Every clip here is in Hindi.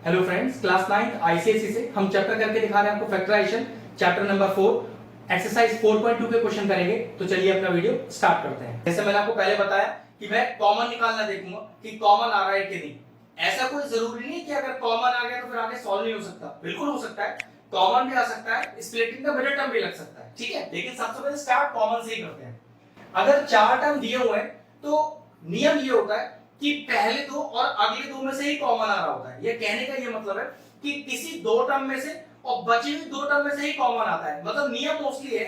हेलो फ्रेंड्स, क्लास 9 आईसीएसई से हम चैप्टर करके दिखा रहे हैं आपको फैक्टराइजेशन, चैप्टर नंबर 4 एक्सरसाइज 4.2 के क्वेश्चन करेंगे। तो चलिए अपना वीडियो स्टार्ट करते हैं। जैसे मैंने आपको पहले बताया कि मैं कॉमन निकालना देखूंगा कि कॉमन आ रहा है कि नहीं। ऐसा कोई जरूरी नहीं कि अगर कॉमन आ गया तो फिर आगे सॉल्व नहीं हो सकता, बिल्कुल हो सकता है, कॉमन भी आ सकता है, स्प्लिटिंग का मिडिल टर्म भी लग सकता है, ठीक है। लेकिन सबसे पहले स्टार्ट कॉमन से ही करते हैं। अगर चार टर्म दिए हुए हैं तो नियम ये होता है कि पहले दो और अगले दो में से ही कॉमन आ रहा होता है। ये कहने का ये मतलब है कि किसी दो टर्म में से और बची हुई दो टर्म में से ही कॉमन आता है। मतलब नियम मोस्टली है,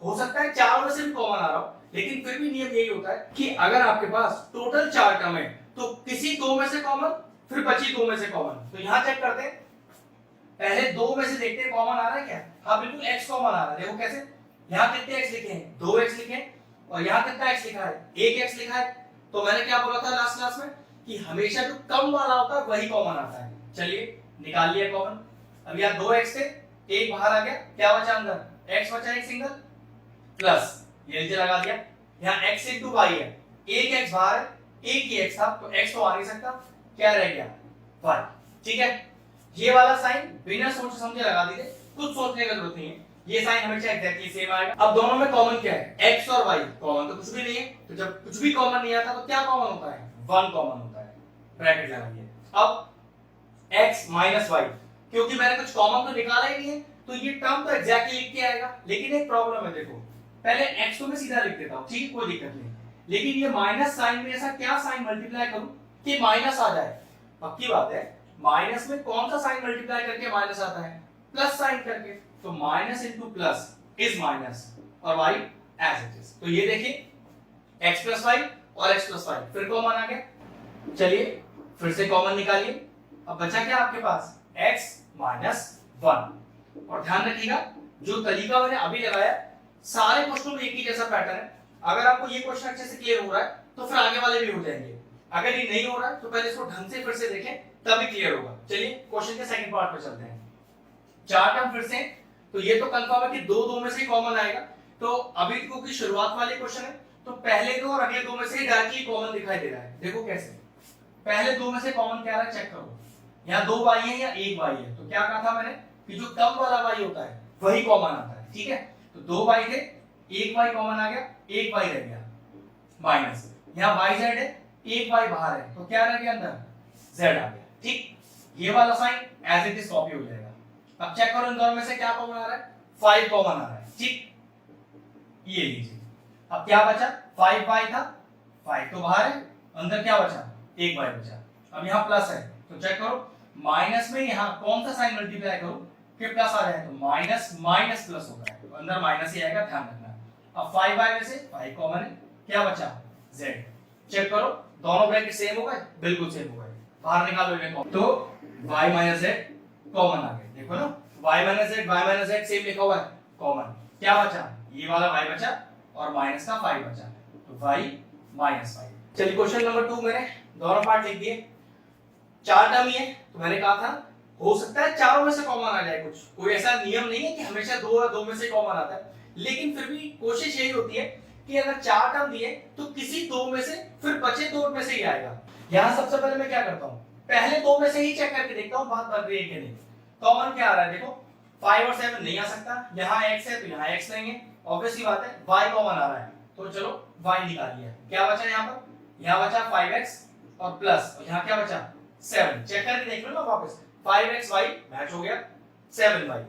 हो सकता है चार में से भी कॉमन आ रहा हो, लेकिन फिर भी नियम यही होता है कि अगर आपके पास टोटल चार टर्म है तो किसी दो में से कॉमन, फिर बची दो में से कॉमन। तो यहां चेक करते हैं, पहले दो में से देखते हैं कॉमन आ रहा है क्या। हाँ बिल्कुल, x कॉमन आ रहा है। देखो कैसे, यहां कितने x लिखे हैं, 2x लिखे हैं, और यहां कितना x लिखा है, 1x लिखा है। तो मैंने क्या बोला था लास्ट क्लास में कि हमेशा जो कम वाला होता है वही कॉमन आता है। चलिए निकाल लिया कॉमन। अब यहाँ 2x थे, एक बाहर आ गया, क्या बचा अंदर, x बचा एक सिंगल, प्लस ये नीचे लगा दिया। यहाँ x into y है, एक x बाहर है, एक ही x था तो x तो आ नहीं सकता, क्या रह गया y। ठीक है, ये वाला साइन बिना सोचे समझे लगा दीजिए, कुछ सोचने की जरूरत नहीं है, ये साइन हमेशा एग्जैक्टली सेम आएगा। अब दोनों में कॉमन क्या है, x और y। कॉमन तो कुछ भी नहीं है, तो जब कुछ भी कॉमन नहीं आता तो क्या कॉमन होता है, 1 कॉमन होता है। ब्रैकेट लगाइए। अब x माइनस y, क्योंकि मैंने कुछ कॉमन तो निकाला ही नहीं है तो ये टर्म तो एग्जैक्टली लिख के आएगा। लेकिन एक प्रॉब्लम है, देखो पहले x को मैं सीधा लिख देता हूं, ठीक है, कोई दिक्कत नहीं, लेकिन ये माइनस साइन में ऐसा क्या साइन मल्टीप्लाई करूं कि माइनस आ जाए। पक्की बात है, माइनस में कौन सा साइन मल्टीप्लाई करके माइनस आता है, प्लस साइन करके। तो minus into plus is minus और y एज इट इज। तो ये देखिए x प्लस वाई और x प्लस वाई फिर कॉमन आ गया। चलिए फिर से कॉमन निकालिए। अब बचा क्या आपके पास, x माइनस 1। और ध्यान रखिएगा जो तरीका मैंने अभी लगाया सारे क्वेश्चनों में एक ही जैसा पैटर्न है। अगर आपको ये क्वेश्चन अच्छे से क्लियर हो रहा है तो फिर आगे वाले भी हो जाएंगे। अगर ये नहीं हो रहा है तो पहले इसको ढंग से फिर से देखें, तभी क्लियर होगा। चलिए क्वेश्चन के सेकंड पार्ट पे चलते हैं। चार टर्म फिर से, तो ये तो कंफर्म है कि दो दो में से ही कॉमन आएगा। तो अभी को की शुरुआत वाले क्वेश्चन है, तो पहले दो और अगले दो में से ही डायरेक्टली कॉमन दिखाई दे रहा है। देखो कैसे, पहले दो में से कॉमन क्या आ रहा है चेक करो। यहाँ दो y है या एक y है, तो क्या कहा था मैंने कि जो कम वाला y होता है वही कॉमन आता है, ठीक है। तो दो y थे, एक y कॉमन आ गया, एक y रह गया माइनस। यहाँ yz है, एक y बाहर है, तो क्या रह गया अंदर, z आ गया। ठीक, ये वाला sign as it is copy हो जाएगा। अब चेक करो इन दोनों में से क्या कॉमन आ रहा है, 5 कॉमन आ रहा है। ठीक, ये लीजिए। अब क्या बचा, 5y था, 5 तो बाहर है, अंदर क्या बचा, एक y बचा। अब यहाँ प्लस है तो चेक करो, माइनस में यहाँ कौन सा साइन मल्टीप्लाई करो कि प्लस आ जाए, तो माइनस माइनस प्लस होगा, तो अंदर माइनस ही आएगा, ध्यान रखना। अब 5y में से 5 कॉमन है, क्या बचा, z। चेक करो दोनों ब्रैकेट सेम हो गए, बिल्कुल सेम हो गए, बाहर निकालो इन्हें, तो y माइनस z कॉमन आ गए। देखो ना, y माइनस z सेम लिखा हुआ है, कॉमन। क्या बचा, ये वाला y बचा और माइनस का 5 बचा, तो y माइनस 5। चलिए क्वेश्चन नंबर 2 मैंने दोनों पार्ट लिख दिए। चार टर्म ही है, तो मैंने कहा था हो सकता है चारों में से कॉमन आ जाए, कुछ कोई ऐसा नियम नहीं है कि हमेशा दो या दो में से कॉमन आता है, लेकिन फिर भी कोशिश यही होती है कि अगर चार टर्म दिए तो किसी दो में से फिर बचे दो में से ही आएगा। यहां सबसे पहले मैं क्या करता हूं, पहले दो में से ही चेक करके देखता हूं बात बन रही है कि नहीं। कॉमन क्या आ रहा है, देखो 5 और 7 नहीं आ सकता, यहाँ x है तो यहाँ x नहीं है, ऑब्वियसली बात है y कॉमन आ रहा है, तो चलो y निकाल लिया। क्या बचा यहाँ पर, यहाँ बचा 5x और प्लस, और यहाँ क्या बचा 7। चेक करके देख लो ना वापस, 5xy मैच हो गया 7y।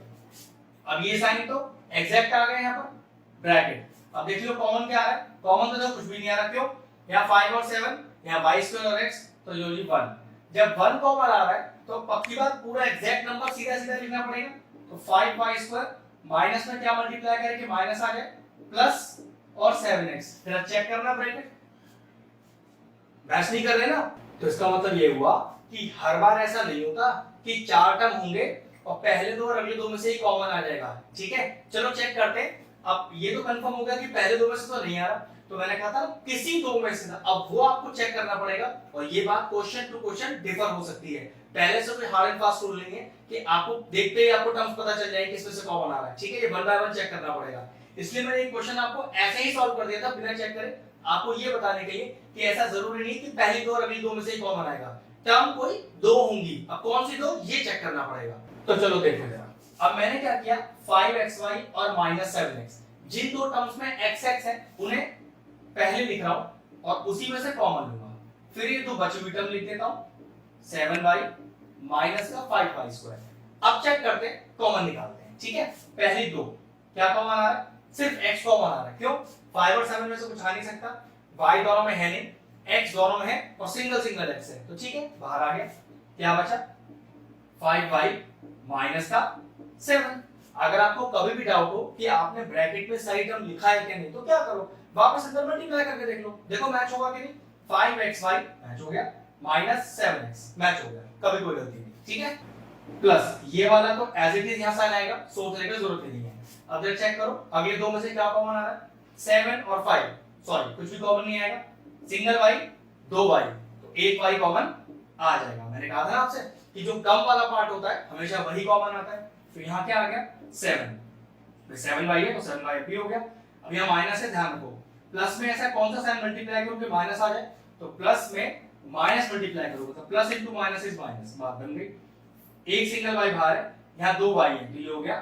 अब ये साइन तो एग्जैक्ट आ गया यहाँ पर, ब्रैकेट। अब देख लो कॉमन क्या आ रहा है, कॉमन तो कुछ भी नहीं आ रहा, क्यों, यहाँ 5 और 7, यहाँ y स्क्वायर और x, तो जो जी 1। जब 1 कॉमन आ रहा है तो पक्की बात पूरा एग्जैक्ट नंबर सीधा सीधा लिखना पड़ेगा। तो 5y स्क्वायर माइनस में क्या मल्टीप्लाई करके माइनस आ जाए, प्लस और 7x, फिर चेक करना ब्रैकेट, मैच नहीं कर रहे ना। तो इसका मतलब ये हुआ कि हर बार ऐसा नहीं होता कि चार टर्म होंगे और पहले दो और अगले दो में से ही कॉमन आ जाएगा, ठीक है। चलो चेक करते हैं। अब ये तो कंफर्म हो गया कि पहले दो में से तो नहीं आ रहा, तो मैंने कहा था किसी दो में से, अब वो आपको चेक करना पड़ेगा। और ये बात क्वेश्चन टू क्वेश्चन डिफर हो सकती है, पहले से कोई हार्ड एंड फास्ट रूल नहीं है कि आपको देखते ही आपको टर्म्स पता चल जाएंगे किसमें से कॉमन आ रहा है, ठीक है। ये वन बाय वन चेक करना पड़ेगा, इसलिए मैंने एक क्वेश्चन आपको ऐसे ही सॉल्व कर दिया था बिना चेक करे, आपको ये बताने के लिए कि ऐसा जरूरी नहीं कि पहली दो और अगली दो में से ही कॉमन आएगा। टर्म कोई दो होंगी, अब कौन सी दो ये चेक करना पड़ेगा। तो चलो देखो जरा, अब मैंने क्या किया 5xy और -7x, जिन दो टर्म्स में xx है उन्हें पहले लिख रहा हूं और उसी में से कॉमन लूंगा, फिर ये दो बची हुई टर्म लिख देता हूं 7y माइनस का 5y स्क्वायर। अब चेक करते हैं कॉमन निकालते हैं, ठीक है। पहली दो क्या कॉमन आ रहा है, सिर्फ x कॉमन आ रहा है, क्यों 5 और 7 में से कुछ आ नहीं सकता, y दोनों में है नहीं, x दोनों में है और सिंगल सिंगल x है, तो ठीक है बाहर आ गया। क्या बचा 5y माइनस का 7। अगर आपको कभी भी डाउट हो कि आपने ब्रैकेट में सही टर्म लिखा है क्या नहीं, तो क्या करो वापस अंदर मल्टीप्लाई करके देख लो, देखो मैच होगा कि नहीं। 5xy मैच हो गया, -7x मैच हो गया, कभी कोई गलती नहीं, ठीक है। प्लस ये वाला तो एज इट इज यहां साइन आएगा, सोचने की जरूरत नहीं है। अब जरा चेक करो अगले दो में से क्या कॉमन आ रहा है, 7 और 5, सॉरी कुछ भी कॉमन नहीं आएगा, सिंगल y दो y, तो एक y कॉमन आ जाएगा। मैंने कहा था ना आपसे कि जो कम वाला पार्ट होता है हमेशा वही कॉमन आता है। तो यहाँ क्या आ गया 7, 7y है तो 7y भी हो गया। अब यहाँ माइनस है, ध्यान रखो प्लस में ऐसा कौन सा साइन मल्टीप्लाई करूं कि माइनस आ जाए, तो प्लस में माइनस मल्टीप्लाई करोगे तो plus into minus is minus, बात बन गई। एक सिंगल y बाहर है, यहाँ दो y है तो ये हो गया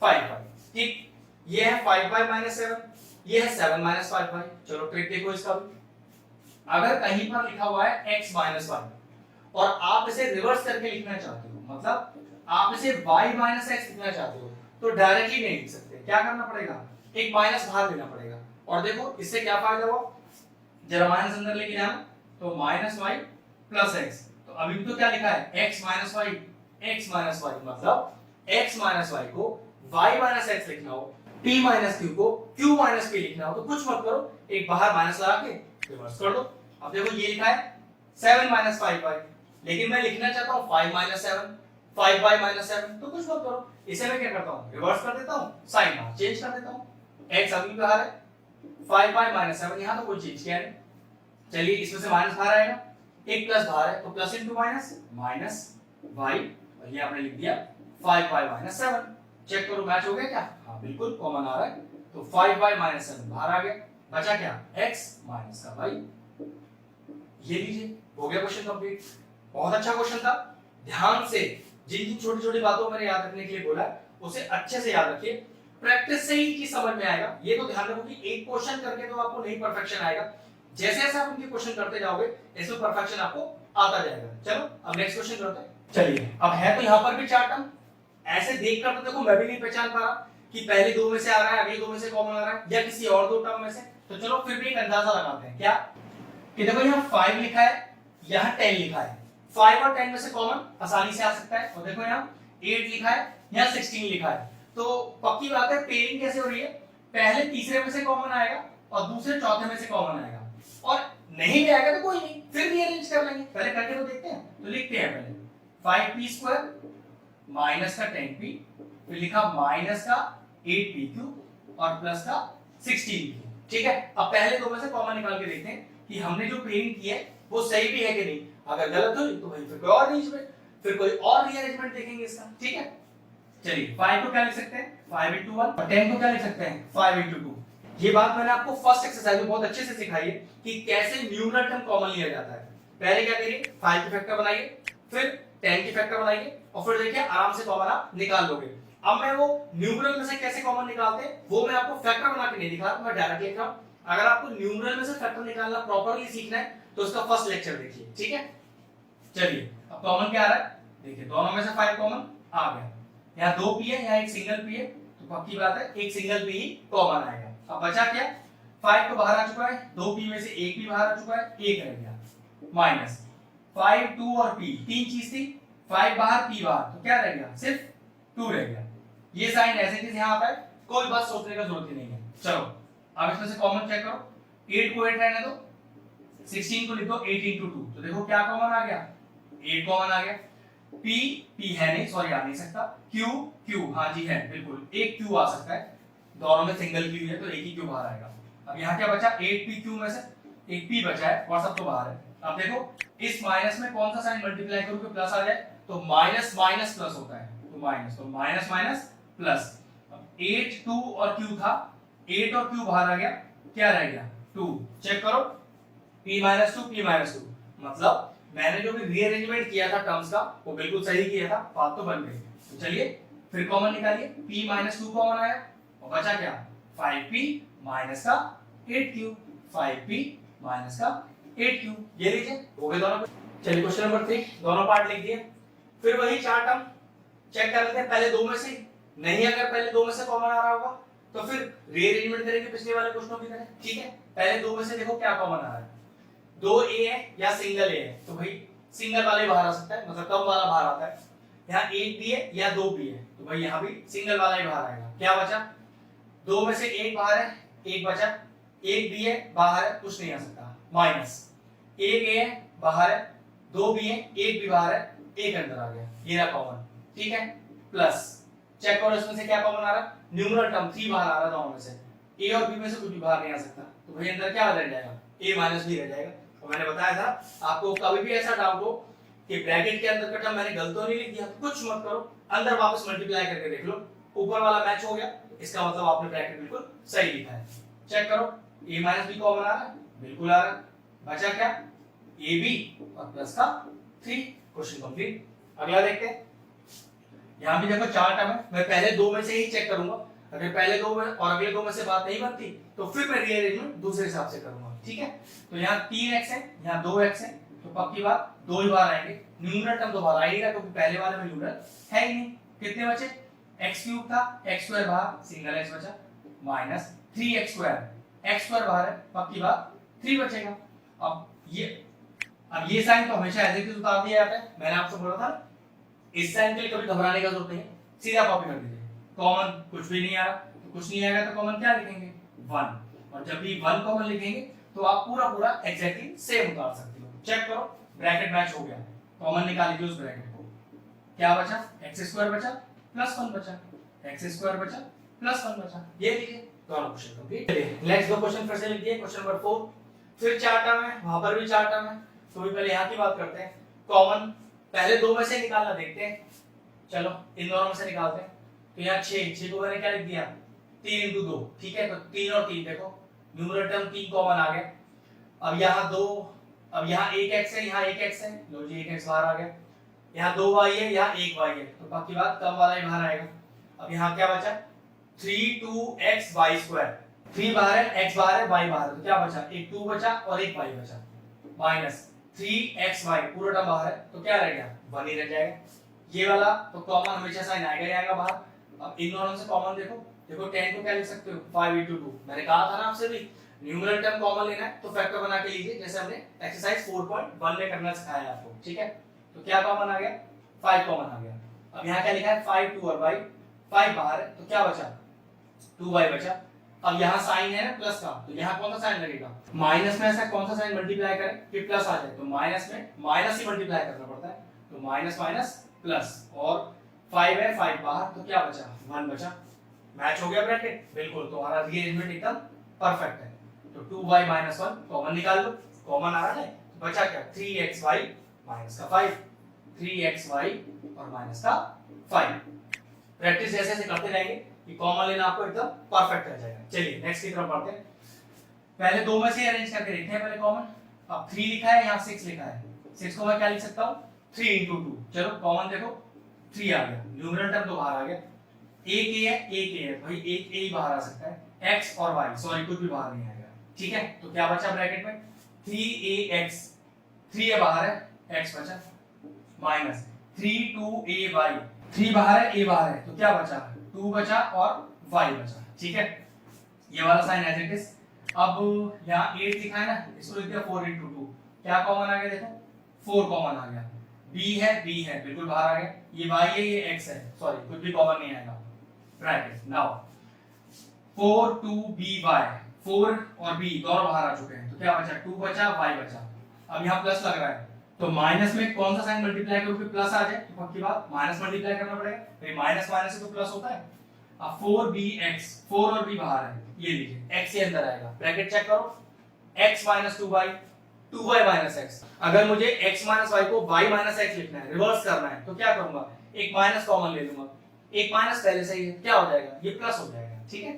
5y, ठीक। ये है 5y - 7, ये है 7 - 5y। चलो ट्रिक देखो इसका भी, अगर कहीं पर लिखा हुआ है x - y और आप इसे रिवर्स करके लिखना चाहते हो, मतलब आप इसे y - x लिखना चाहते हो, तो डायरेक्टली नहीं लिख सकते, क्या करना पड़ेगा एक माइनस बाहर लेना पड़ेगा। और देखो इससे क्या फायदा हुआ, जरा माइनस अंदर लेके जाना, तो -y + x, तो अभी भी तो क्या लिखा है x - y, मतलब x - y को y - x लिखना हो, p - q को q - p लिखना हो, तो कुछ मत करो, एक बाहर माइनस लगा के रिवर्स कर दो। अब देखो ये लिखा है 7 - 5y, लेकिन मैं लिखना चाहता हूं 5 - 7, 5y - 7, तो कुछ मत करो, इसे मैं क्या करता हूं रिवर्स कर देता हूं, साइन बाहर चेंज कर देता हूं, x अभी बाहर है, 5y - 7 यहां तो कोई चीज किया नहीं। चलिए इसमें से माइनस बाहर आएगा, एक प्लस बाहर है तो प्लस इनटू माइनस y, और ये आपने लिख दिया 5y - 7। चेक करो मैच हो गया क्या, हाँ बिल्कुल कॉमन आ रहा है, तो 5y - 7 बाहर आ गया, बचा क्या x माइनस का y। ये लीजिए हो गया क्वेश्चन कंप्लीट। बहुत अच्छा क्वेश्चन था, ध्यान से जिन जिन छोटी छोटी बातों मैंने याद रखने के लिए बोला उसे अच्छे से याद रखिए, प्रैक्टिस से ही चीज समझ में आएगा। ये तो ध्यान रखो कि एक क्वेश्चन करके तो आपको नहीं परफेक्शन आएगा, जैसे जैसे आप उनके क्वेश्चन करते जाओगे इसमें परफेक्शन आपको आता जाएगा। चलो अब नेक्स्ट क्वेश्चन करते हैं। चलिए अब है तो यहाँ पर भी चार टर्म, ऐसे देखकर तो देखो मैं भी नहीं पहचान पा रहा कि पहले दो में से आ रहा है, अगले दो में से कॉमन आ रहा है, या किसी और दो टर्म में से। तो चलो फिर भी एक अंदाजा लगाते हैं, क्या कि देखो यहाँ 5 लिखा है, यहाँ 10 लिखा है, 5 और 10 में से कॉमन आसानी से आ सकता है। और देखो यहाँ 8 लिखा है, यहाँ 16 लिखा है, तो पक्की बात है पेयरिंग कैसे हो रही है, पहले तीसरे में से कॉमन आएगा और दूसरे चौथे में से कॉमन आएगा, और नहीं भी आएगा तो कोई नहीं, फिर रीअरेंज कर लेंगे। पहले करके तो देखते हैं, तो लिखते हैं पहले 5p² माइनस का 10p, फिर लिखा माइनस का 8pq और प्लस का 16p। ठीक है, अब पहले दो में से कॉमन निकाल के देखते हैं कि हमने जो पेयरिंग की है वो सही भी है कि नहीं। अगर गलत हुई तो भाई फिर कोई और अरेंजमेंट, फिर कोई और रीअरेंजमेंट देखेंगे इसका। ठीक है, चलिए 5 को क्या लिख सकते हैं 5 into 1 और 10 को क्या लिख सकते हैं 5 into 2। ये बात मैंने आपको फर्स्ट एक्सरसाइज में बहुत अच्छे से सिखाई है कि कैसे न्यूमरल टर्म कॉमन लिया जाता है। पहले क्या करिए 5 की फैक्टर बनाइए, फिर 10 की फैक्टर बनाइए और फिर देखिए आराम से कॉमन आप निकाल लोगे। अब मैं वो न्यूमरल में से कैसे कॉमन निकालते हैं वो मैं आपको फैक्टर बना के नहीं दिखा रहा, मैं डायरेक्ट लिख रहा हूं। अगर आपको न्यूमरल में से फैक्टर निकालना प्रॉपर्ली सीखना है तो उसका फर्स्ट लेक्चर देखिए। ठीक है, चलिए अब कॉमन क्या आ रहा है, देखिए दोनों में से 5 कॉमन आ गया, यहाँ 2p है, यहाँ एक सिंगल p है, तो पक्की बात है एक सिंगल p ही कॉमन आएगा। अब बचा क्या 5 तो बाहर आ चुका है, 2p में से एक भी बाहर आ चुका है, एक रह गया, माइनस 5 2 और p, तीन चीज थी, 5 बाहर p बाहर, तो क्या रह गया सिर्फ 2 रह गया। ये साइन ऐसे चीज यहाँ आता है, कोई बात सोचने का जरूरत ही नहीं है। चलो अब इसमें से कॉमन चेक करो, 8 को 8 रहने दो, 16 को लिख दो 8 into 2, तो देखो क्या कॉमन आ गया 8 कॉमन आ गया, p है नहीं, सॉरी आ नहीं सकता, q हाँ जी है बिल्कुल, एक q आ सकता है, दोनों में सिंगल q है तो एक ही q बाहर आएगा। अब यहाँ क्या बचा 8pq में से एक p बचा है और सब तो बाहर है। अब देखो इस माइनस में कौन सा साइन मल्टीप्लाई करूं कि प्लस आ जाए, तो माइनस माइनस प्लस होता है, तो माइनस माइनस प्लस। अब 8 2 और q था, 8 और q बाहर आ गया, क्या रह गया 2। चेक करो p - 2 मतलब मैंने जो भी रीअरेंजमेंट किया था टर्म्स का वो बिल्कुल सही किया था, बात तो बन गई। तो चलिए फिर कॉमन निकालिए, p माइनस 2 कॉमन आया और बचा क्या 5p माइनस का 8q, 5p माइनस का 8q, ये लीजिए हो गए दोनों। चलिए क्वेश्चन नंबर 3 दोनों पार्ट लिख दिए। फिर वही चार टर्म चेक कर लेते हैं, पहले दो में से नहीं, अगर पहले दो में से कॉमन आ रहा होगा तो फिर रीअरेंजमेंट करेंगे पिछले वाले क्वेश्चनों की तरह, ठीक है। पहले दो में से देखो क्या कॉमन आ रहा है, 2a है या सिंगल a है, तो भाई सिंगल वाले बाहर आ सकता है, मतलब कम वाला बाहर आता है। यहाँ 1b है या 2b है, तो भाई यहाँ भी सिंगल वाला ही बाहर आएगा। क्या बचा, दो में से एक बाहर है, एक बचा, एक b है बाहर है, कुछ नहीं आ सकता, माइनस एक a है बाहर है, दो b है, एक भी बाहर है, एक अंदर आ गया, ये रहा कॉमन, ठीक है। प्लस चेक करो इसमें से क्या कॉमन आ रहा है, न्यूमरल टर्म 3 बाहर आ रहा है दोनों में से, a और b में से कुछ भी बाहर नहीं आ सकता, तो भाई अंदर क्या रह जाएगा, a माइनस b रह जाएगा। तो मैंने बताया था आपको कभी भी ऐसा डाउट हो कि ब्रैकेट के अंदर का टर्म मैंने गलत तो नहीं लिख दिया, कुछ मत करो, अंदर वापस मल्टीप्लाई करके देख लो, ऊपर वाला मैच हो गया, इसका मतलब आपने ब्रैकेट बिल्कुल सही लिखा है। चेक करो a माइनस b कॉमन आ रहा है, बिल्कुल आ रहा है, बचा क्या ab और प्लस का 3, क्वेश्चन कंप्लीट। अगला देखते हैं, यहाँ भी देखो चार टर्म है, मैं पहले दो में से ही चेक करूंगा, अगर पहले दो में और अगले दो में से बात नहीं बनती तो फिर मैं रीअरेंजमेंट दूसरे हिसाब से करूंगा, ठीक है। तो यहाँ 3x है, यहाँ 2x है, तो पक्की बात दो ही बार आएंगे, न्यूमरल टर्म तो बाहर आ ही रहा क्योंकि पहले वाले में न्यूमरल है ही नहीं। कितने बचे, x क्यूब था, x स्क्वायर बाहर, सिंगल x बचा, माइनस 3x स्क्वायर बाहर है, पक्की बात 3 बचेगा। अब ये साइन तो हमेशा एज इट इज उतार दिया जाता है, मैंने आपसे बोला था इस साइन के लिए कभी घबराने का जरूरत नहीं है, सीधा कॉपी कर दीजिए। कॉमन कुछ भी नहीं आ रहा, तो कुछ नहीं आएगा तो कॉमन क्या लिखेंगे 1, और जब भी 1 कॉमन लिखेंगे तो आप पूरा पूरा एग्जैक्टली सेम उतार सकते हो। चेक करो ब्रैकेट मैच हो गया, कॉमन निकाल लीजिए उस ब्रैकेट को, क्या बचा x स्क्वायर बचा प्लस 1 बचा, x स्क्वायर बचा प्लस 1 बचा, ये लीजिए दोनों क्वेश्चन कंप्लीट। चलिए नेक्स्ट दो क्वेश्चन फिर से लिख दिए, क्वेश्चन नंबर 4 फिर चार टर्म है, वहां पर भी चार टर्म है, तो भी पहले यहाँ की बात करते हैं। कॉमन पहले दो में से निकालना देखते हैं, चलो इन दोनों में से निकालते हैं। तो यहाँ 6 को मैंने क्या लिख दिया 3 × 2, ठीक है, तो 3 और 3 देखो न्यूमरल टर्म 3 कॉमन आ गया। अब यहाँ 2, अब यहाँ 1x है, यहाँ 1x है, लो जी 1x बाहर आ गया, यहाँ 2y है, यहाँ 1y है, तो बाकी बात कम वाला ही बाहर आएगा। अब यहाँ क्या बचा 3 2xy², 3 बाहर है, x बाहर है, y बाहर है, तो क्या बचा एक 2 बचा और एक y बचा, माइनस 3xy पूरा टर्म बाहर है, तो क्या रह गया 1 ही रह जाएगा। ये वाला तो कॉमन हमेशा साइन आएगा ही आएगा बाहर। अब इन दोनों से कॉमन देखो 10 को क्या लिख सकते हो 5 × 2, मैंने कहा था ना आपसे भी न्यूमरल टर्म कॉमन लेना है तो फैक्टर बना के लीजिए, जैसे हमने एक्सरसाइज 4.1 में करना सिखाया है आपको, ठीक है। तो क्या कॉमन आ गया 5 कॉमन आ गया। अब यहाँ क्या लिखा है 5 2 और y, 5 बाहर है तो क्या बचा 2y बचा। अब यहाँ साइन है ना प्लस का, तो यहाँ कौन सा साइन लगेगा माइनस में, ऐसा कौन सा साइन मल्टीप्लाई करें कि प्लस आ जाए, तो माइनस में माइनस ही मल्टीप्लाई करना पड़ता है, तो माइनस माइनस प्लस, और 5 है 5 बाहर, तो क्या बचा 1 बचा, मैच हो गया ब्रैकेट बिल्कुल, तो हमारा रीअरेंजमेंट एकदम परफेक्ट है। तो 2y - 1 कॉमन निकाल लो, कॉमन आ रहा है, तो बचा क्या 3xy माइनस का 5, 3xy और माइनस का 5। प्रैक्टिस जैसे जैसे करते रहेंगे कि कॉमन लेना आपको एकदम परफेक्ट रह जाएगा। चलिए नेक्स्ट की तरफ बढ़ते हैं, पहले दो में से अरेंज करके देखते हैं पहले कॉमन। अब 3 लिखा है, यहाँ 6 लिखा है, 6 को मैं क्या लिख सकता हूँ 3 × 2, चलो कॉमन देखो 3 आ गया, न्यूमरल टर्म तो बाहर आ गया, एक a है एक a है, भाई एक a ही बाहर आ सकता है, x और y सॉरी कुछ भी बाहर नहीं आएगा, ठीक है। तो क्या बचा ब्रैकेट में 3ax, 3 है बाहर है, x बचा, माइनस 3 2ay, 3 बाहर है a बाहर है, तो क्या बचा 2 बचा और y बचा, ठीक है। ये वाला साइन एज इट इज। अब यहाँ 8 लिखा है ना, इसको लिख दिया 4 × 2, क्या कॉमन आ गया देखो 4 कॉमन आ गया, b है बिल्कुल बाहर आ गया, ये y है ये x है, सॉरी कुछ भी कॉमन नहीं आएगा, ब्रैकेट नाउ 4 2by, 4 और b दोनों बाहर आ चुके हैं, तो क्या बचा 2 बचा y बचा। अब यहाँ प्लस लग रहा है, तो माइनस में कौन सा साइन मल्टीप्लाई करोगे प्लस आ जाए, तो पक्की बात माइनस मल्टीप्लाई करना पड़ेगा, तो माइनस माइनस से तो प्लस होता है। अब 4bx, 4 और b बाहर है, ये लीजिए x ये अंदर आएगा, ब्रैकेट चेक करो x - 2y, 2y - x। अगर मुझे x - y को y - x लिखना है, रिवर्स करना है, तो क्या करूंगा एक माइनस कॉमन ले लूंगा, एक माइनस पहले से ही क्या हो जाएगा ये प्लस हो जाएगा, ठीक है।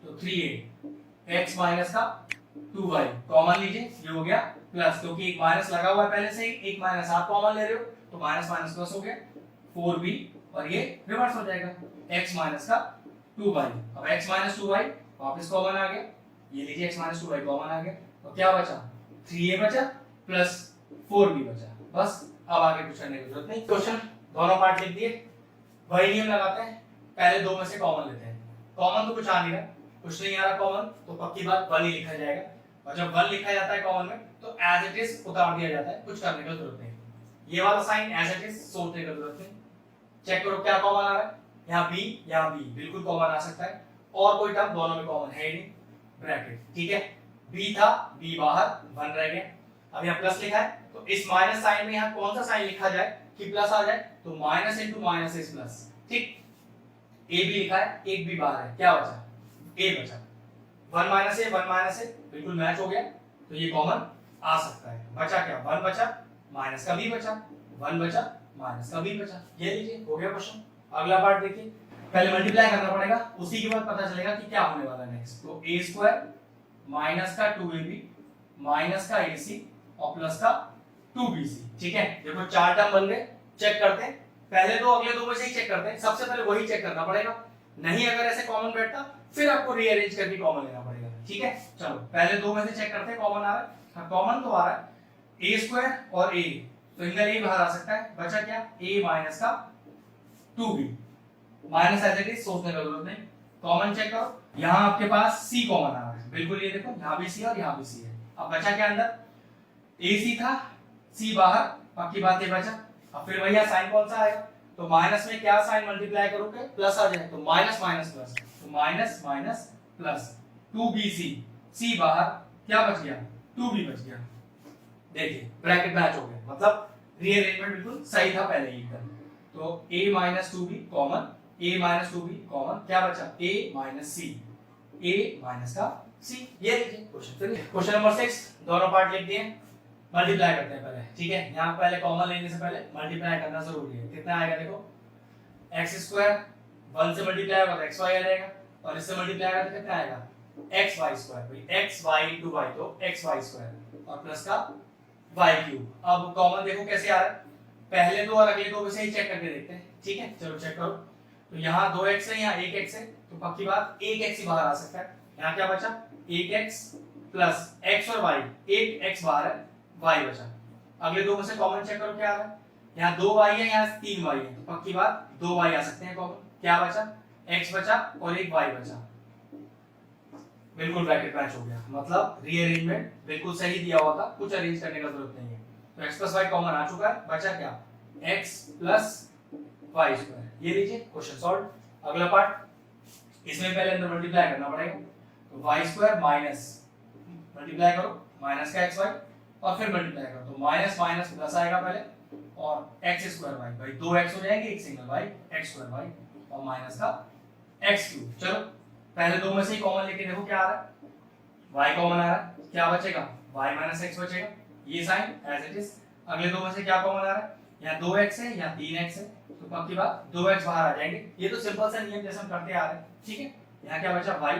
तो 3a x माइनस का 2y कॉमन लीजिए, ये हो गया प्लस, क्योंकि एक माइनस लगा हुआ है पहले से ही, एक माइनस आप कॉमन ले रहे हो तो माइनस माइनस प्लस हो गया 4b, और ये रिवर्स हो जाएगा x माइनस का 2y। अब x माइनस 2y वापस कॉमन आ गया, ये लीजिए x माइनस 2y कॉमन आ गया, तो क्या बचा 3a बचा प्लस 4b बचा। बस अब आगे कुछ करने की जरूरत नहीं। क्वेश्चन दोनों पार्ट लिख दिए, वही नियम लगाते हैं, पहले दो में से कॉमन लेते हैं। कॉमन तो कुछ आ नहीं रहा, कुछ नहीं आ रहा कॉमन, तो पक्की बात 1 ही लिखा जाएगा, और जब 1 लिखा जाता है कॉमन में तो एज इट इज उतार दिया जाता है, कुछ करने की जरूरत नहीं। ये वाला साइन एज इट इज सोचने की जरूरत नहीं। चेक करो क्या कॉमन आ रहा है, यहाँ b यहाँ b बिल्कुल कॉमन आ सकता है, और कोई टर्म दोनों में कॉमन है ही नहीं, ब्रैकेट, ठीक है। b था, b बाहर, 1 रह गया। अब यहाँ प्लस लिखा है, तो इस माइनस साइन में यहाँ कौन सा साइन लिखा जाए कि प्लस आ जाए, तो minus into minus is plus, ठीक। a भी लिखा है, एक भी बाहर है, क्या बचा a बचा, 1 माइनस a 1 माइनस a बिल्कुल मैच हो गया, तो ये कॉमन आ सकता है। बचा क्या, 1 बचा, माइनस का b बचा, 1 बचा, माइनस का b बचा, ये लीजिए हो गया क्वेश्चन। अगला पार्ट देखिए, पहले मल्टीप्लाई करना पड़ेगा, उसी के बाद पता चलेगा कि क्या होने वाला है नेक्स्ट। तो a स्क्वायर माइनस का 2ab माइनस का ac और प्लस का 2bc, ठीक है। देखो चार टर्म बन गए, चेक करते हैं, पहले दो अगले दो में से ही चेक करते हैं, सबसे पहले वही चेक करना पड़ेगा, नहीं अगर ऐसे कॉमन बैठता फिर आपको रीअरेंज करके कॉमन लेना पड़ेगा, ठीक है। चलो पहले दो में से चेक करते हैं कॉमन आ रहा है, हाँ कॉमन तो आ रहा है a स्क्वायर और a, तो इनका a बाहर आ सकता है, बचा क्या a माइनस का 2b, minus as it is सोचने की जरूरत नहीं, कॉमन चेक करो। यहाँ आपके पास c कॉमन आ रहा है, बिल्कुल ये देखो यहाँ भी c और यहाँ भी c है। अब बचा क्या अंदर, ac था, c बाहर, बाकी बात ये बचा। अब फिर भैया साइन कौन सा आएगा, तो माइनस में क्या साइन मल्टीप्लाई करोगे, प्लस आ जाए, तो माइनस माइनस प्लस, तो minus minus plus 2bc, c बाहर, क्या बच गया 2b बच गया। देखिए ब्रैकेट मैच हो गया, मतलब रीअरेंजमेंट बिल्कुल सही था पहले ही एकदम। तो a minus 2b common, a minus 2b common, क्या बचा a minus c, a minus का c, ये लीजिए क्वेश्चन। चलिए क्वेश्चन नंबर 6 दोनों पार्ट लिख दिए, मल्टीप्लाई करते हैं पहले, ठीक है। यहाँ पहले कॉमन लेने से पहले मल्टीप्लाई करना जरूरी है। कितना आएगा देखो, x स्क्वायर 1 से मल्टीप्लाई होगा तो xy आ जाएगा, और इससे मल्टीप्लाई होगा तो कितना आएगा xy स्क्वायर, भाई xy into y तो xy स्क्वायर और प्लस का y क्यूब। अब कॉमन देखो कैसे आ रहा है, पहले दो और अगले दो में से ही चेक करके देखते हैं, ठीक है। चलो चेक करो, तो यहाँ 2x है, यहाँ 1x है, तो पक्की बात 1x ही बाहर आ सकता है। यहाँ क्या बचा 1x प्लस x और y, 1x बाहर है, y बचा। अगले दो में से कॉमन चेक करो क्या आ रहा है, यहाँ 2y है, यहाँ 3y है, तो पक्की बात 2y आ सकते हैं कॉमन, क्या बचा x बचा और एक y बचा, बिल्कुल ब्रैकेट मैच हो गया, मतलब रीअरेंजमेंट बिल्कुल सही दिया हुआ था, कुछ अरेंज करने का जरूरत नहीं है। तो x प्लस y कॉमन आ चुका है, बचा क्या x प्लस y स्क्वायर, ये लीजिए क्वेश्चन सॉल्व। अगला पार्ट, इसमें पहले अंदर मल्टीप्लाई करना पड़ेगा, तो y स्क्वायर माइनस मल्टीप्लाई करो माइनस का xy और फिर मल्टीप्लाई करो, तो माइनस माइनस प्लस आएगा पहले, और x स्क्वायर y, भाई 2x हो जाएंगे, एक single y x square y और माइनस का x क्यूब। चलो पहले दो में से ही कॉमन लेके देखो क्या आ रहा है, y कॉमन आ रहा है, क्या बचेगा y माइनस x बचेगा, ये साइन एज इट इज। अगले दो में से क्या कॉमन आ रहा है, यहाँ 2x है, यहाँ 3x है, तो पक्की बात 2x बाहर आ जाएंगे, ये तो सिंपल सा नियम जैसे हम करते आ रहे हैं, ठीक है। यहाँ क्या बचा y,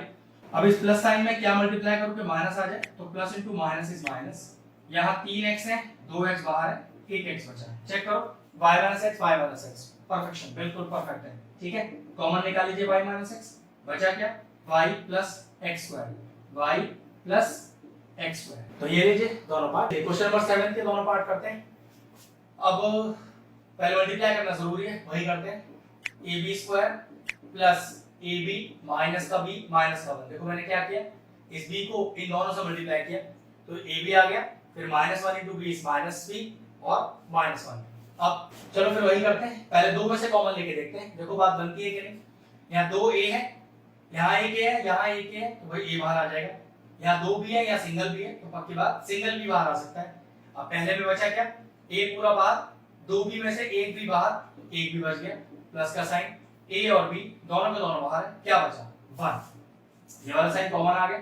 अब इस प्लस साइन में क्या मल्टीप्लाई करोगे माइनस आ जाए, तो plus into minus is minus, यहाँ 3x है, 2x बाहर है, 1x बचा है। चेक करो y minus x, y minus x, perfection, बिल्कुल परफेक्ट है, ठीक है। कॉमन निकाल लीजिए y माइनस x, बचा क्या y plus x square, y plus x square, तो ये लीजिए दोनों पार्ट। क्वेश्चन नंबर 7 के दोनों पार्ट करते हैं। अब पहले मल्टीप्लाई करना जरूरी है, वही करते हैं, ab square plus ab minus का b माइनस का 1। देखो मैंने क्या किया, इस b को इन दोनों से मल्टीप्लाई किया, तो ab आ गया, फिर -1 into b माइनस b और -1। अब चलो फिर वही करते हैं, पहले दो में से कॉमन लेके देखते हैं, देखो बात बनती है कि नहीं। यहाँ 2a है, यहाँ एक a है, यहाँ एक a है, तो भाई a बाहर आ जाएगा। यहाँ 2b है, यहाँ सिंगल b है, तो पक्की बात सिंगल b बाहर आ सकता है। अब पहले में बचा क्या, a पूरा बाहर, 2b में से एक भी बाहर, एक भी बच गया, प्लस का साइन, a और b दोनों के दोनों बाहर है, क्या बचा 1, ये वाला साइन कॉमन आ गया,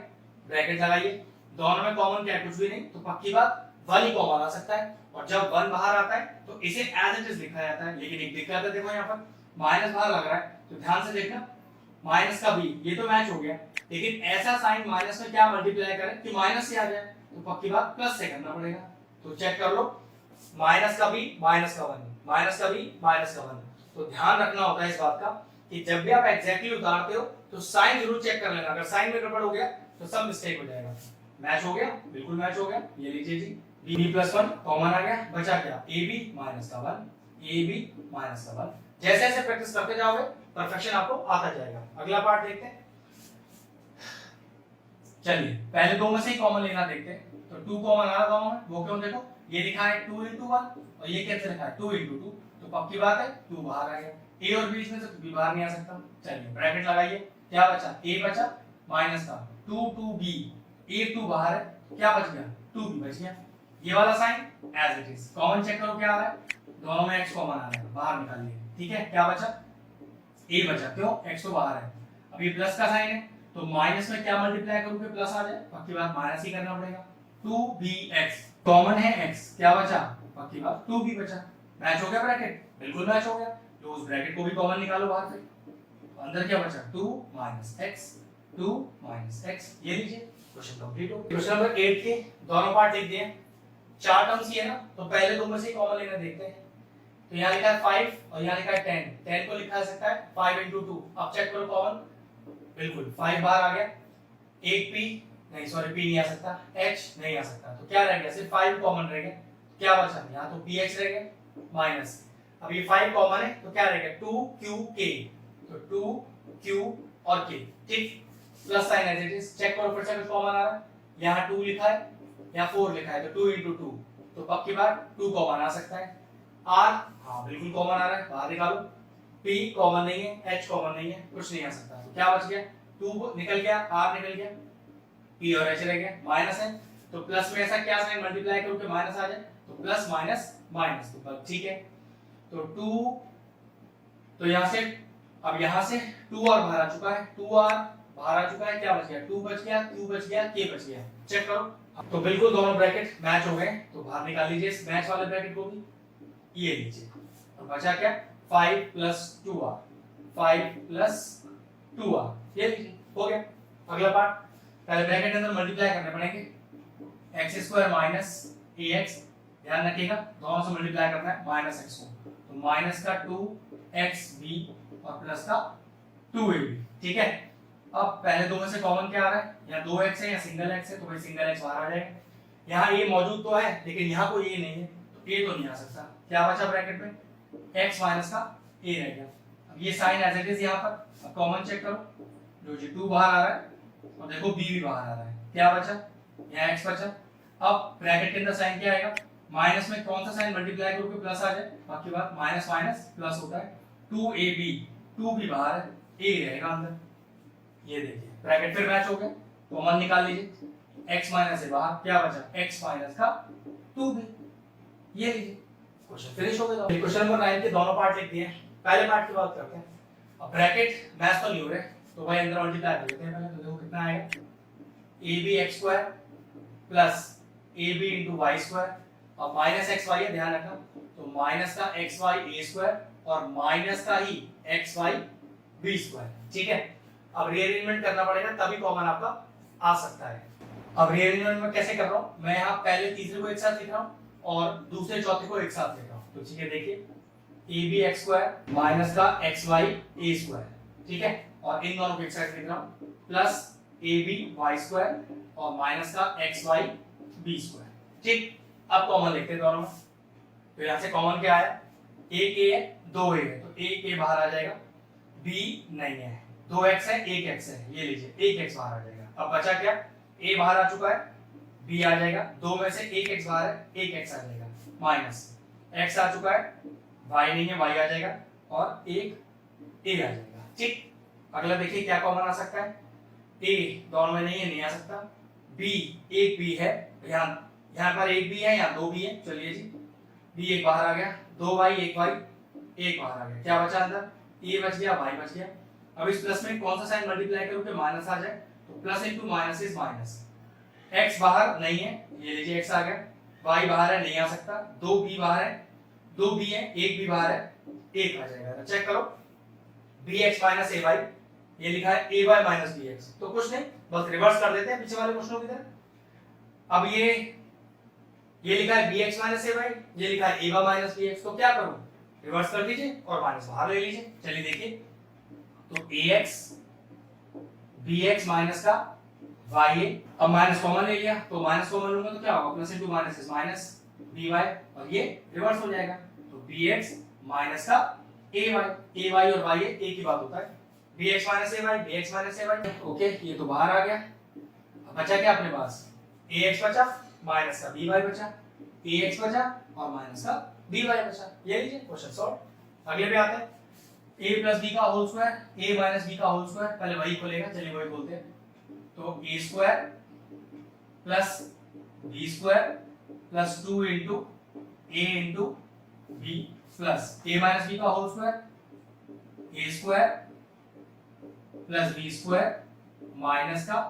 ब्रैकेट लगाइए, दोनों में कॉमन क्या है, कुछ भी नहीं, तो पक्की बात 1 ही कॉमन आ सकता है। और जब 1 बाहर आता है तो इसे एज इट इज लिखा जाता है, लेकिन एक दिक्कत है, देखो यहाँ पर माइनस बाहर लग रहा है, तो ध्यान से देखना, माइनस का बी, ये तो मैच हो गया, लेकिन ऐसा साइन माइनस में क्या मल्टीप्लाई करें कि माइनस से आ जाए, तो पक्की बात प्लस से करना पड़ेगा। तो चेक कर लो, माइनस का बी माइनस का 1, माइनस का बी माइनस का 1। तो ध्यान रखना होता है इस बात का कि जब भी आप एग्जैक्टली उतारते हो तो साइन जरूर चेक कर लेना, अगर साइन में गड़बड़ हो गया तो सब मिस्टेक हो जाएगा। मैच हो गया, बिल्कुल मैच हो गया। ये लीजिए जी, b + 1 कॉमन आ गया, बचा क्या ab माइनस का 1, ab माइनस का 1। जैसे जैसे प्रैक्टिस करते जाओगे परफेक्शन आपको आता जाएगा। अगला पार्ट देखते हैं। चलिए पहले दो में से ही कॉमन लेना देखते हैं। तो 2 कॉमन आ रहा दोनों में, वो क्यों, देखो ये लिखा है 2 × 1 और ये कैसे लिखा है 2 × 2, तो पक्की बात है 2 बाहर आ गया, a और b इसमें से b बाहर नहीं आ सकता। चलिए ब्रैकेट लगाइए, क्या बचा, a बचा माइनस का 2 2b, a 2 बाहर है, क्या बच गया 2b बच गया। ये वाला sign as it is, common check करो क्या आ रहा है, दोनों में x कॉमन आ रहा है, बाहर निकालिए, ठीक है। क्या बचा, a बचा, क्यों, x तो बाहर है। अब ये प्लस का साइन है तो माइनस में क्या मल्टीप्लाई करोगे प्लस आ जाए, पक्की बात माइनस ही करना पड़ेगा। 2bx कॉमन है x, क्या बचा, पक्की बात 2b बचा। मैच हो गया ब्रैकेट, बिल्कुल मैच हो गया। तो उस ब्रैकेट को भी कॉमन निकालो बाहर से, अंदर क्या बचा 2 - x, 2 - x। ये लीजिए क्वेश्चन कंप्लीट हो गया। क्वेश्चन नंबर 8 के दोनों पार्ट लिख दिए, 4 टर्म्स ही है ना, तो पहले दो में से कॉमन लेना देखते हैं। तो यहाँ लिखा है 5 और यहाँ लिखा है 10, 10 को लिखा जा सकता है 5 × 2। अब चेक करो कॉमन, बिल्कुल 5 बाहर आ गया, एक p नहीं, सॉरी p नहीं आ सकता, h नहीं आ सकता, तो क्या रह गया, सिर्फ 5 कॉमन रह गया। क्या बचा, यहाँ तो ph रह गया माइनस, अब ये 5 कॉमन है तो क्या रह गया 2qk, तो 2q और k, ठीक, plus sign as it is. Check करो फिर से कुछ कॉमन आ रहा है, यहाँ 2 लिखा है, यहाँ 4 लिखा है, तो 2 × 2, तो पक्की बात 2 कॉमन आ सकता है। r हाँ बिल्कुल कॉमन आ रहा है, बाहर निकालो। p कॉमन नहीं है, h कॉमन नहीं है, कुछ नहीं आ सकता, तो क्या बच गया 2 निकल गया, r निकल गया, p और h रह गया, माइनस है तो प्लस में ऐसा क्या साइन मल्टीप्लाई करो कि माइनस आ जाए, तो प्लस माइनस माइनस, तो बस ठीक है। तो 2, तो यहाँ से, अब यहाँ से 2 r बाहर आ चुका है, 2r बाहर आ चुका है, क्या बच गया 2 बच गया, q बच गया, k बच गया। चेक करो, तो बिल्कुल दोनों ब्रैकेट मैच हो गए, तो बाहर निकाल लीजिए इस मैच वाले ब्रैकेट को भी, ये लीजिए। तो बचा क्या 5 + 2r, 5 + 2r, ये लीजिए, हो गया। अगला पार्ट, पहले ब्रैकेट के अंदर मल्टीप्लाई करने पड़ेंगे, x² - ax, ध्यान रखिएगा दोनों से मल्टीप्लाई करना है -x को, तो माइनस का 2xb और प्लस का 2ab, ठीक है। अब पहले दो में से कॉमन क्या आ रहा है, या 2x है या सिंगल x है, तो भाई सिंगल x बाहर आ जाएगा। यहाँ a मौजूद तो है लेकिन यहाँ कोई a नहीं है, तो a तो नहीं आ सकता। क्या बचा ब्रैकेट में, x माइनस का a रह गया। अब ये साइन एज इट इज यहाँ पर, अब कॉमन चेक करो, जो जी 2 बाहर आ रहा है और देखो b भी बाहर आ रहा है, क्या बचा, यहाँ x बचा। अब ब्रैकेट के अंदर साइन क्या आएगा, माइनस में कौन सा साइन मल्टीप्लाई करो कि प्लस आ जाए, बाकी बात माइनस माइनस प्लस होता है। 2ab, 2 भी बाहर है, a रहेगा अंदर, ये देखिए ब्रैकेट फिर मैच हो गया, कॉमन निकाल लीजिए, x माइनस से बाहर, क्या बचा x माइनस का 2b, ये लीजिए क्वेश्चन फिनिश हो गया। क्वेश्चन नंबर 9 के दोनों पार्ट लिख दिए, पहले पार्ट की बात करते हैं। अब ब्रैकेट मैच तो नहीं हो रहे, तो भाई अंदर मल्टीप्लाई कर लेते हैं पहले, तो देखो कितना आएगा, abx² प्लस ab × y² और माइनस xy है, ध्यान रखना, तो माइनस का xy a² और माइनस का ही xy b², ठीक है। अब रीअरेंजमेंट करना पड़ेगा तभी कॉमन आपका आ सकता है। अब रीअरेंजमेंट में कैसे कर रहा हूं मैं, यहाँ पहले तीसरे को एक साथ लिख रहा हूं और दूसरे चौथे को एक साथ लिख रहा हूं, तो ठीक है देखिए abx² माइनस का xy a², ठीक है, और इन दोनों को एक साथ लिख रहा हूं, प्लस aby² और माइनस का xy b², ठीक। अब कॉमन लिखते हैं दोनों में, तो यहाँ से कॉमन क्या आया, एक a है 2a है, तो एक a बाहर आ जाएगा, b नहीं है, 2x है 1x है, ये लीजिए 1x बाहर आ जाएगा। अब बचा क्या, a बाहर आ चुका है, b आ जाएगा, दो में से 1x बाहर है, 1x आ जाएगा, माइनस x आ चुका है, y नहीं है, y आ जाएगा और एक a आ जाएगा, ठीक। अगला देखिए क्या कॉमन आ सकता है, a दोनों में नहीं है, नहीं आ सकता, b एक b है, यहाँ पर एक b है, यहाँ 2b है, चलिए जी b एक बाहर आ गया, 2y 1y एक बाहर आ गया, क्या बचा अंदर, a बच गया, y बच गया। अब इस प्लस में कौन सा साइन मल्टीप्लाई करूं कि माइनस आ जाए, तो plus * minus is minus, x बाहर नहीं है, ये लीजिए x आ गया, y बाहर है, नहीं आ सकता, 2b बाहर है, 2b है, 1b बाहर है, 1 आ जाएगा। तो चेक करो bx - ay ये लिखा है ए वाई माइनस बी एक्स, तो कुछ नहीं, बस रिवर्स कर देते हैं पीछे वाले क्वेश्चनों की तरह। अब ये लिखा है बी एक्स माइनस ए वाई, ये लिखा है ए वाई माइनस बी एक्स, तो क्या करूं, रिवर्स कर दीजिए और माइनस बाहर ले लीजिए। चलिए देखिए, तो ए एक्स बी एक्स माइनस का वाई ए, अब माइनस कॉमन ले लिया, तो माइनस कॉमन लूंगा तो क्या होगा, plus into minus is minus B Y, और ये रिवर्स हो जाएगा, तो बी एक्स माइनस का ए वाई और वाई एक ही बात होता है, बी एक्स माइनस ए वाई, बी एक्स माइनस ए वाई। ओके, ये तो बाहर आ गया। अब बचा क्या अपने पास, ए एक्स बचा माइनस का बी वाई बचा, ए एक्स बचा और माइनस का बी वाई बचा। ये लीजिए क्वेश्चन सॉल्व। अगले पे आते हैं, a प्लस बी का whole square, a minus b का होल स्क्वायर, पहले वही खोलेगा, चलिए वही खोलते हैं। तो a square plus b square plus 2 into a into b plus a minus b का whole square, a square plus b square minus का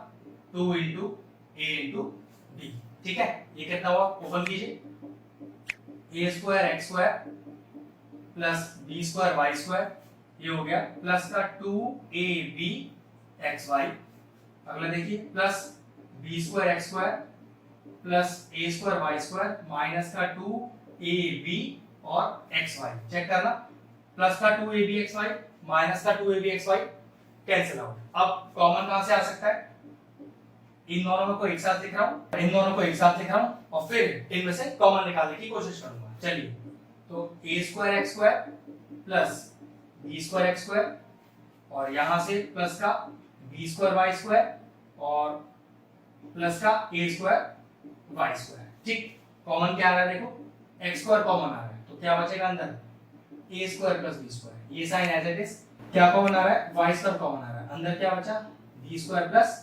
2 इंटू a इंटू b। ठीक है, ये कितना हुआ, ओपन कीजिए, a square X square plus b square Y square, ये हो गया प्लस का 2ab xy। अगला देखिए, plus b square X square plus a square Y square minus का 2ab और xy। चेक करना, प्लस का 2ab xy माइनस का 2ab xy कैंसिल आउट। अब कॉमन कहां से आ सकता है, इन दोनों को एक साथ लिख रहा हूं, इन दोनों को एक साथ लिख रहा हूं और फिर इनमें से कॉमन निकालने की कोशिश करूंगा। चलिए, तो a square X square plus b square X square और यहां से प्लस का b स्क्वायर वाई स्क्वायर और प्लस का a स्क्वायर वाई स्क्वायर। ठीक, कॉमन क्या आ रहा है, देखो x स्क्वायर कॉमन आ रहा है, तो क्या बचेगा अंदर, a square plus b square, ये साइन एज इट इज। क्या कॉमन आ रहा है, y स्क्वायर कॉमन आ रहा है, अंदर क्या बचा, b square plus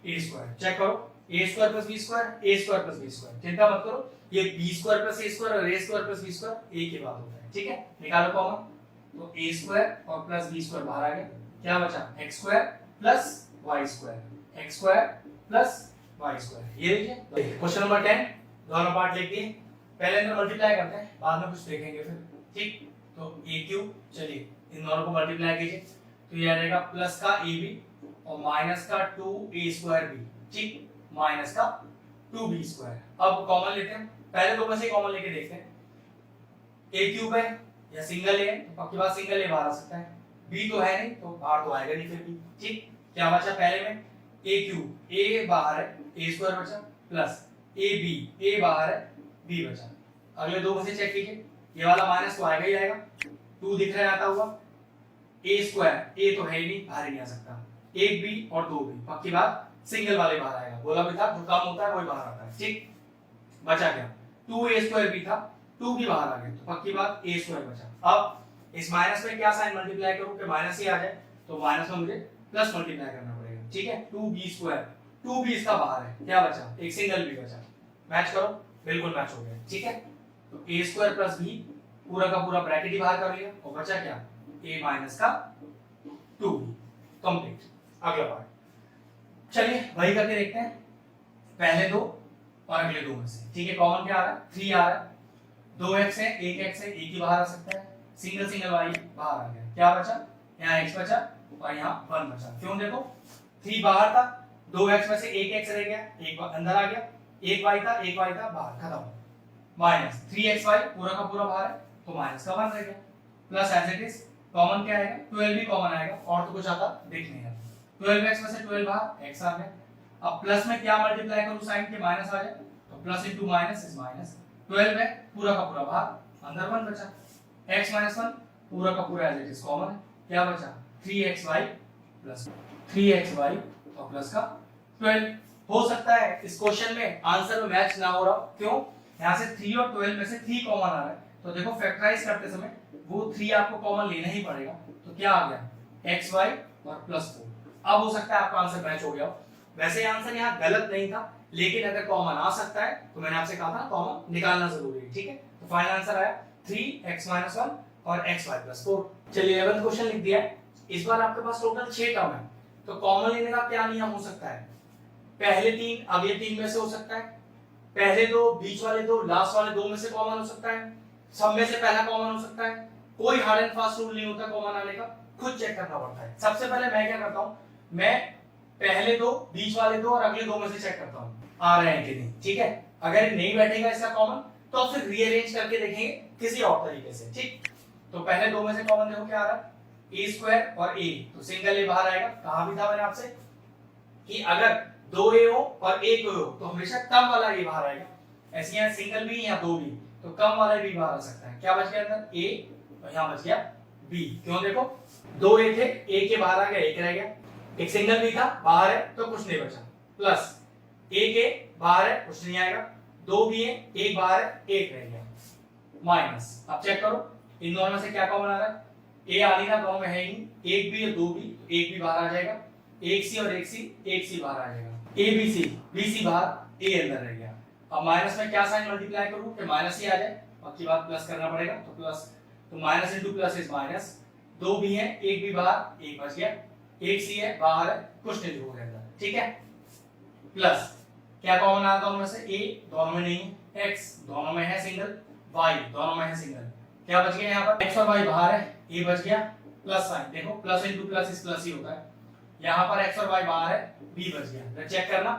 a square. Check करो, a square plus b square, a square plus b square, चिंता मत करो, ये b square plus a square और a square plus b square एक ही बात होता है। ठीक है, निकालो कॉमन, तो a स्क्वायर और प्लस b स्क्वायर बाहर आ गया, क्या बचा, x square plus y square, x square plus y square. ये लीजिए क्वेश्चन नंबर 10, दोनों पार्ट लिख दिए, पहले इनको मल्टीप्लाई करते हैं, बाद में कुछ देखेंगे फिर। ठीक, तो a क्यूब, चलिए इन दोनों को मल्टीप्लाई कीजिए, तो ये आ जाएगा प्लस का ab और माइनस का 2a स्क्वायर b, ठीक, माइनस का 2b स्क्वायर। अब कॉमन लेते हैं, पहले दो में से कॉमन लेके देखते हैं, a क्यूब है या सिंगल ए, तो पक्की बात सिंगल ए बाहर आ सकता है, b तो है नहीं तो बाहर तो आएगा नहीं फिर भी। ठीक, क्या बचा पहले में, a क्यूब, a बाहर है, a स्क्वायर बचा प्लस ab, a बाहर है, b बचा। अगले दो में से चेक कीजिए, ये वाला माइनस तो आएगा ही आएगा, 2 दिख रहा है आता हुआ, a स्क्वायर, a तो है ही नहीं, बाहर ही नहीं आ सकता, एक b और दो b, पक्की बात सिंगल वाले बाहर आएगा, बोला भी था जो काम होता है वही बाहर आता है। ठीक, बचा क्या, 2a स्क्वायर b था, 2 भी बाहर आ गया, तो पक्की बात a स्क्वायर बचा। अब इस माइनस में क्या साइन मल्टीप्लाई करूं कि माइनस ही आ जाए, तो माइनस में मुझे प्लस मल्टीप्लाई करना पड़ेगा। ठीक है, 2b स्क्वायर, 2b इसका बाहर है, क्या बचा, एक सिंगल b बचा, मैच करो, बिल्कुल मैच हो गया। ठीक है, तो a स्क्वायर प्लस b पूरा का पूरा ब्रैकेट ही बाहर कर लिया और बचा क्या, a माइनस का 2b, कंप्लीट। अगला पार्ट, चलिए वही करके देखते हैं, पहले दो और अगले दो में से। ठीक है, कॉमन क्या आ रहा है, 3 आ रहा है, 2x है, 1x है, एक ही बाहर आ सकता है, सिंगल सिंगल y बाहर आ गया, क्या बचा, यहाँ x बचा और यहाँ 1 बचा। क्यों, देखो 3 बाहर था, 2x में से 1x रह गया, एक अंदर आ गया, 1y था, 1y था बाहर, खत्म, माइनस 3xy पूरा का पूरा बाहर है, तो माइनस का 1 रह गया, plus as it is, common क्या आएगा, 12 भी कॉमन आएगा, और तो कुछ आता दिख नहीं रहा, 12x में से 12 बाहर, x आ गया। अब प्लस में क्या मल्टीप्लाई करूं साइन के, माइनस आ जाए, तो plus into minus is minus, 12 है पूरा का पूरा बाहर, अंदर 1 बचा, x माइनस 1 पूरा का पूरा एज इट इज कॉमन है, क्या बचा, 3xy प्लस 3xy और प्लस का 12। हो सकता है इस क्वेश्चन में आंसर में मैच ना हो रहा, क्यों, यहां से 3 और 12 में से 3 कॉमन आ रहा है, तो देखो फैक्टराइज करते समय वो 3 आपको कॉमन लेना ही पड़ेगा, तो क्या आ गया, xy और प्लस 4। अब हो सकता है आपका आंसर मैच हो गया हो, वैसे आंसर यहाँ गलत नहीं था, लेकिन अगर कॉमन आ सकता है तो मैंने आपसे कहा था कॉमन निकालना जरूरी है। ठीक है, तो फाइनल आंसर आया 3x-1 और xy+4। चलिए 11th क्वेश्चन लिख दिया है, इस बार आपके पास टोटल 6 टर्म है, तो कॉमन लेने का क्या नियम हो सकता है, पहले 3 अगले 3 में से हो सकता है, पहले 2 बीच वाले 2 लास्ट वाले 2 में से कॉमन हो सकता है, सब में से पहला कॉमन हो सकता है, कोई हार्ड एंड फास्ट रूल नहीं होता कॉमन आने का, खुद चेक करना पड़ता है। सबसे पहले मैं क्या करता हूँ, मैं पहले दो, बीच वाले दो और अगले दो में से चेक करता हूँ आ रहे हैं कि नहीं, ठीक है। अगर नहीं बैठेगा इसका कॉमन तो फिर रीअरेंज करके देखेंगे किसी और तरीके से, ठीक। तो पहले दो में से कॉमन देखो क्या आ रहा है, ए स्क्वायर और ए, तो सिंगल ए बाहर आएगा। कहा भी था मैंने आपसे कि अगर दो ए हो और एक हो तो हमेशा कम वाला ए बाहर आएगा। ऐसे यहाँ सिंगल भी या दो भी, तो कम वाला भी बाहर आ सकता है। क्या बच गया अंदर, ए, और यहाँ बच गया बी। क्यों, देखो दो ए थे, ए के बाहर आ गया, एक रह गया। एक सिंगल भी था, बाहर है तो कुछ नहीं बचा, प्लस ए के बाहर है, कुछ नहीं आएगा। दो भी है, एक बाहर है, एक रह गया, माइनस। अब चेक करो इन दोनों में से क्या कॉमन आ रहा है, ए आ रही ना, दोनों में है ही, एक भी और दो भी, तो एक भी बाहर आ जाएगा। एक सी और एक सी बाहर आ जाएगा। ए बी सी बाहर, ए अंदर रह गया। अब माइनस में क्या साइन मल्टीप्लाई करूं कि माइनस ही आ जाए, बाकी बात प्लस करना पड़ेगा, तो प्लस, तो minus into plus is minus. दो भी है, एक भी बाहर, एक बच गया। एक सी है, बाहर है, कुछ नहीं जो अंदर, ठीक है। प्लस क्या कॉमन आ रहा दोनों में से, ए दोनों में नहीं है, एक्स दोनों में है सिंगल, वाई दोनों में है सिंगल। क्या बच गया यहाँ पर, एक्स और वाई बाहर है, ए बच गया, प्लस साइन। देखो plus into plus is plus ही होता है। यहाँ पर एक्स और वाई बाहर है, बी बच गया। तो चेक करना,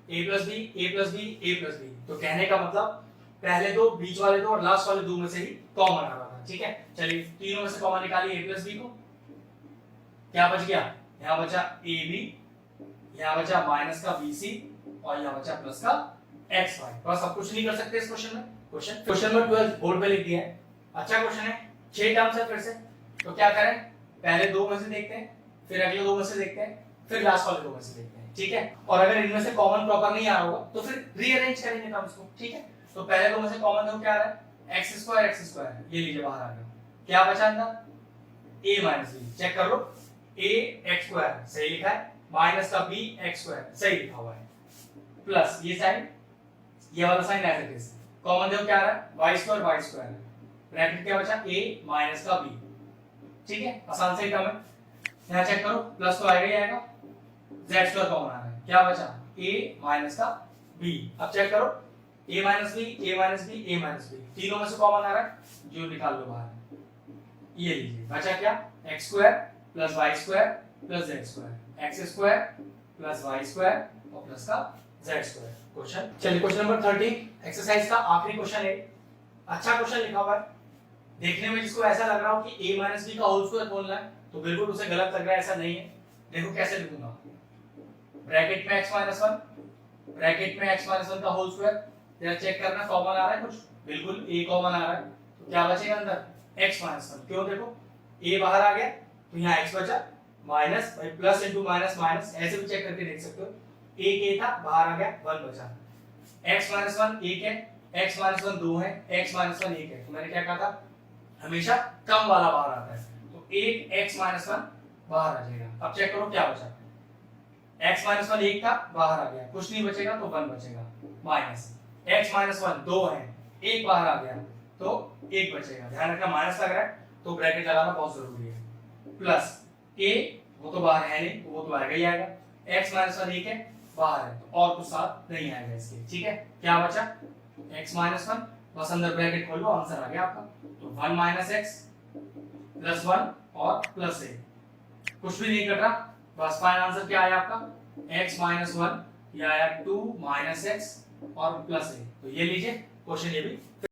a plus B, a plus B, a plus B. तो कहने का मतलब पहले दो, बीच वाले दो और लास्ट वाले दो में से ही कॉमन आ रहा था, ठीक है। चलिए तीनों में से कॉमन निकालिए a प्लस बी को। क्या बच गया, यहाँ बचा ए बी, यहाँ बचा माइनस का बी सी, और यहाँ बचा प्लस का एक्स वाई। बस अब कुछ नहीं कर सकते इस क्वेश्चन में। क्वेश्चन नंबर 12 बोर्ड पे लिख दिया है। अच्छा क्वेश्चन है, 6 टर्म्स है फिर से। तो क्या करें, पहले दो में से देखते हैं, फिर अगले दो में से देखते हैं, फिर लास्ट वाले दो में से देखते हैं, ठीक है। और अगर इनमें से कॉमन प्रॉपर नहीं आ रहा होगा तो फिर रीअरेंज करेंगे टर्म्स को, ठीक है। तो पहले दो में से कॉमन देखो क्या आ रहा है, एक्स स्क्वायर, ये लीजिए बाहर आ गया। क्या बचा अंदर, ए माइनस बी। चेक कर लो, ए एक्स स्क्वायर सही लिखा है, माइनस का बी एक्स स्क्वायर सही लिखा हुआ है, प्लस ये साइन, ये वाला साइन ऐसे कैसे कॉमन देखो क्या आ रहा है, वाई स्क्वायर, ब्रैकेट क्या बचा, ए माइनस का बी, ठीक है। आसान से टर्म है। यहाँ चेक करो, प्लस तो आएगा ही आएगा, z स्क्वायर कॉमन आ रहा है। क्या बचा, a माइनस का b। अब चेक करो, a minus b, a minus b, a minus b, तीनों में से कॉमन आ रहा है, जो निकाल लो बाहर। ये लीजिए बचा क्या, x square plus y square plus z square, x square plus y square और प्लस का z स्क्वायर। क्वेश्चन, चलिए क्वेश्चन नंबर 13 एक्सरसाइज का आखिरी क्वेश्चन है। अच्छा क्वेश्चन लिखा हुआ है, देखने में जिसको ऐसा लग रहा हो कि a माइनस b का होल स्क्वायर बोलना है तो बिल्कुल उसे गलत लग रहा है, ऐसा नहीं है। देखो कैसे लिखूंगा, ब्रैकेट में x माइनस वन का होल स्क्वायर। जरा चेक करना कॉमन आ रहा है कुछ, बिल्कुल a कॉमन आ रहा है, तो क्या बचेगा अंदर, x माइनस वन। क्यों, देखो a बाहर आ गया तो यहाँ x बचा, माइनस भाई प्लस इनटू माइनस माइनस, ऐसे भी चेक करके देख सकते हो। एक a था, बाहर आ गया, 1 बचा। x माइनस वन एक है, x माइनस वन 2 है, x माइनस वन एक है। तो मैंने क्या कहा था, हमेशा कम वाला बाहर आता है, तो एक x माइनस वन बाहर आ जाएगा। अब चेक करो क्या बचा, x माइनस वन एक था, बाहर आ गया, कुछ नहीं बचेगा तो 1 बचेगा, माइनस x माइनस वन 2 है, एक बाहर आ गया तो 1 बचेगा। ध्यान रखना माइनस लग रहा है तो ब्रैकेट लगाना बहुत जरूरी है, प्लस a वो तो बाहर है नहीं, वो तो आएगा ही आएगा। x माइनस वन एक है, बाहर है, तो और कुछ साथ नहीं आएगा इसके, ठीक है। क्या बचा, x माइनस वन, बस अंदर ब्रैकेट खोल लो, आंसर आ गया आपका। तो 1 माइनस एक्स प्लस 1 और प्लस ए, कुछ भी नहीं कट रहा, बस फाइनल आंसर क्या आया आपका, x माइनस वन, ये आया 2 माइनस एक्स और प्लस ए। तो ये लीजिए क्वेश्चन ये भी